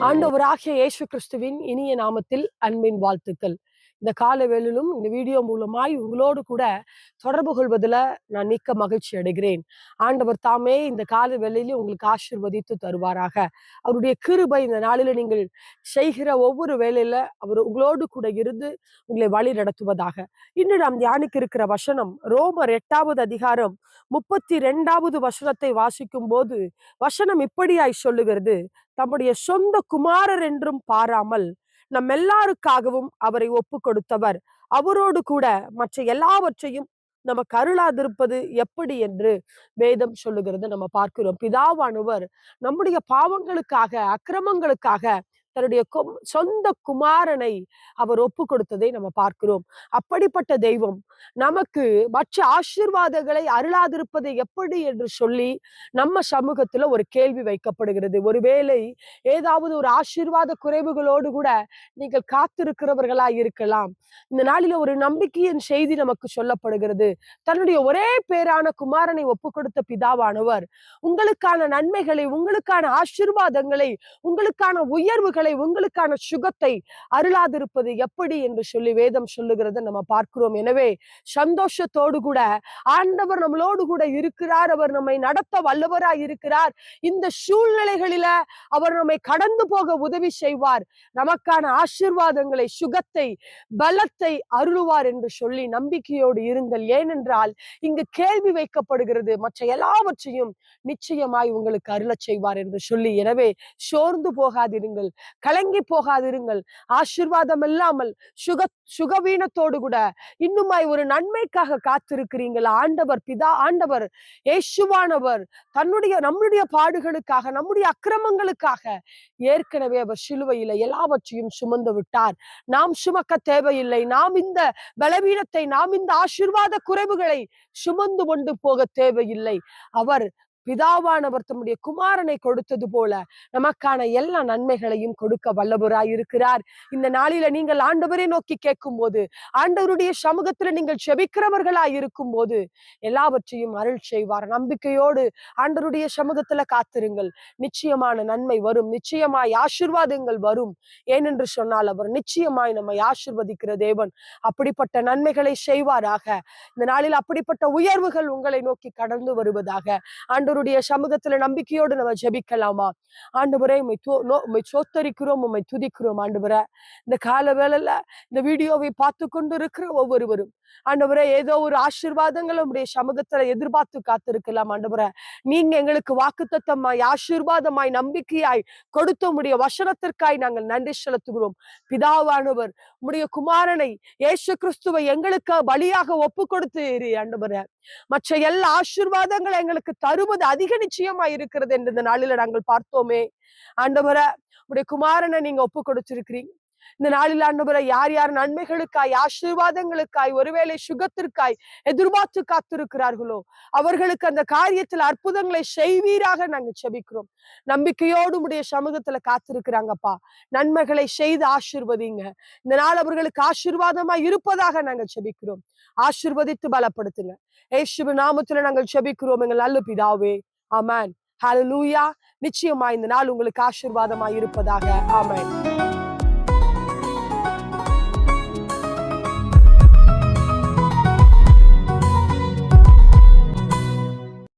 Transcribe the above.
ஆண்டவராகிய இயேசு கிறிஸ்துவின் இனிய நாமத்தில் அன்பின் வாழ்த்துக்கள். இந்த கால வேளையிலும் இந்த வீடியோ மூலமாய் உங்களோடு கூட தொடர்பு கொள்வதில் நான் மிக்க மகிழ்ச்சி அடைகிறேன். ஆண்டவர் தாமே இந்த கால வேளையிலும் உங்களுக்கு ஆசீர்வதித்து தருவாராக. அவருடைய கிருபை இந்த நாளில நீங்கள் செய்கிற ஒவ்வொரு வேலையில அவர் உங்களோடு கூட இருந்து உங்களை வழி நடத்துவதாக. இன்று நாம் தியானிக்க இருக்கிற வசனம் ரோமர் 8வது அதிகாரம் 32வது வசனத்தை வாசிக்கும் போது வசனம் இப்படியாய் சொல்லுகிறது: தம்முடைய சொந்த குமாரர் என்றும் பாராமல் நம் எல்லாருக்காகவும் அவரை ஒப்பு கொடுத்தவர் அவரோடு கூட மற்ற எல்லாவற்றையும் நமக்கு அருளாதிருப்பது எப்படி என்று வேதம் சொல்லுகிறது நம்ம பார்க்கிறோம். பிதாவானவர் நம்முடைய பாவங்களுக்காக, அக்கிரமங்களுக்காக தன்னுடைய சொந்த குமாரனை அவர் ஒப்பு கொடுத்ததை நம்ம பார்க்கிறோம். அப்படிப்பட்ட தெய்வம் நமக்கு மற்ற ஆசீர்வாதங்களை அருளாதிருப்பது எப்படி என்று சொல்லி நம்ம சமூகத்துல ஒரு கேள்வி வைக்கப்படுகிறது. ஒருவேளை ஏதாவது ஒரு ஆசீர்வாத குறைவுகளோடு கூட நீங்கள் காத்திருக்கிறவர்களா இருக்கலாம். இந்த நாளில ஒரு நம்பிக்கையின் செய்தி நமக்கு சொல்லப்படுகிறது. தன்னுடைய ஒரே பேரான குமாரனை ஒப்பு கொடுத்த பிதாவானவர் உங்களுக்கான நன்மைகளை, உங்களுக்கான ஆசீர்வாதங்களை, உங்களுக்கான உயர்வுகளை, உங்களுக்கான சுகத்தை அருளாதிருப்பது எப்படி என்று சொல்லி வேதம் சொல்லுகிறத நம்ம பார்க்கிறோம். எனவே சந்தோஷத்தோடு கூட ஆண்டவர் நம்மளோடு கூட இருக்கிறார். அவர் நம்மை நடத்த வல்லவராய் இருக்கிறார். இந்த சூழ்நிலைகளில அவர் நம்மை கடந்து போக உதவி செய்வார். நமக்கான ஆசீர்வாதங்களை, சுகத்தை, பலத்தை அருளுவார் என்று சொல்லி நம்பிக்கையோடு இருங்கள். ஏனென்றால் இங்கு கேள்வி வைக்கப்படுகிறது, மற்ற எல்லாவற்றையும் நிச்சயமாய் உங்களுக்கு அருளச் செய்வார் என்று சொல்லி. எனவே சோர்ந்து போகாதிருங்கள், கலங்கி போகாதிருங்கள். ஆசீர்வாதம் இல்லாமல் சுகவீனத்தோடு கூட இன்னுமாய் ஒரு நன்மைக்காக காத்திருக்கிறீங்களா? ஆண்டவர் இயேசுவானவர் நம்முடைய பாடுகளுக்காக, நம்முடைய அக்கிரமங்களுக்காக ஏற்கனவே அவர் சிலுவையில எல்லாவற்றையும் சுமந்து விட்டார். நாம் சுமக்க தேவையில்லை. நாம் இந்த பலவீனத்தை, நாம் இந்த ஆசீர்வாத குறைவுகளை சுமந்து கொண்டு போக தேவையில்லை. அவர் பிதாவானவர் தம்முடைய குமாரனை கொடுத்தது போல நமக்கான எல்லா நன்மைகளையும் கொடுக்க வல்லவராய் இருக்கிறார். இந்த நாளில நீங்கள் ஆண்டவரை நோக்கி கேட்கும் போது, ஆண்டவருடைய சமூகத்துல நீங்கள் செபிக்கிறவர்களாய் இருக்கும் போது எல்லாவற்றையும் அருள் செய்வார். நம்பிக்கையோடு ஆண்டவருடைய சமூகத்துல காத்திருங்கள். நிச்சயமான நன்மை வரும், நிச்சயமாய் ஆசீர்வாதங்கள் வரும். ஏனென்று சொன்னால் அவர் நிச்சயமாய் நம்மை ஆசீர்வதிக்கிற தேவன். அப்படிப்பட்ட நன்மைகளை செய்வாராக. இந்த நாளில் அப்படிப்பட்ட உயர்வுகள் உங்களை நோக்கி கடந்து வருவதாக. ஆண்டவருடைய சமூகத்துல நம்பிக்கையோடு நம்ம ஜெபிக்கலாமா? ஆண்டவரே உம்மை சோத்தரிக்கிறோம், உம்மை துதிக்கிறோம். ஆண்டவரே, இந்த கால வேளையில இந்த வீடியோவை பார்த்து கொண்டு இருக்கிற ஒவ்வொருவரும் ஆண்டவரே ஏதோ ஒரு ஆசீர்வாதங்கள் உம்முடைய சமூகத்துல எதிர்பார்த்து காத்திருக்கலாம். ஆண்டவரே, நீங்க எங்களுக்கு வாக்குத்தத்தமாய், ஆசீர்வாதமாய், நம்பிக்கையாய் கொடுத்த உம்முடைய வசனத்திற்காய் நாங்கள் நன்றி செலுத்துகிறோம். பிதாவானவர் உம்முடைய குமாரனை இயேசு கிறிஸ்துவை எங்களுக்கு பலியாக ஒப்பு கொடுத்து ஆண்டவரே, மற்ற எல்லா ஆசீர்வாதங்களை எங்களுக்கு தருவது அதிக நிச்சயமா இருக்கிறது என்று இந்த நாளில நாங்கள் பார்த்தோமே. ஆண்டவரே, உடைய குமாரனை நீங்க ஒப்பு கொடுத்திருக்கிறீங்க. இந்த நாளில் ஆண்டவரே, யார் யார் நன்மைகளுக்காய், ஆசீர்வாதங்களுக்காய், ஒருவேளை சுகத்திற்காய் எதிர்பார்த்து காத்திருக்கிறார்களோ அவர்களுக்கு அந்த காரியத்தில் அற்புதங்களை செய்வீராக நாங்க செபிக்கிறோம். நம்பிக்கையோடு உடைய சமூகத்துல காத்திருக்கிறாங்கப்பா. நன்மைகளை செய்து ஆசீர்வதிங்க. இந்த நாள் அவர்களுக்கு ஆசீர்வாதமாய் இருப்பதாக நாங்க செபிக்கிறோம். ஆசீர்வதித்து பலப்படுத்துங்க. இயேசுவின் நாமத்துல நாங்கள் செபிக்கிறோம் எங்கள் நல்ல பிதாவே. ஆமென். ஹல்லேலூயா. நிச்சயமா இந்த நாள் உங்களுக்கு ஆசீர்வாதமாய் இருப்பதாக. ஆமென்.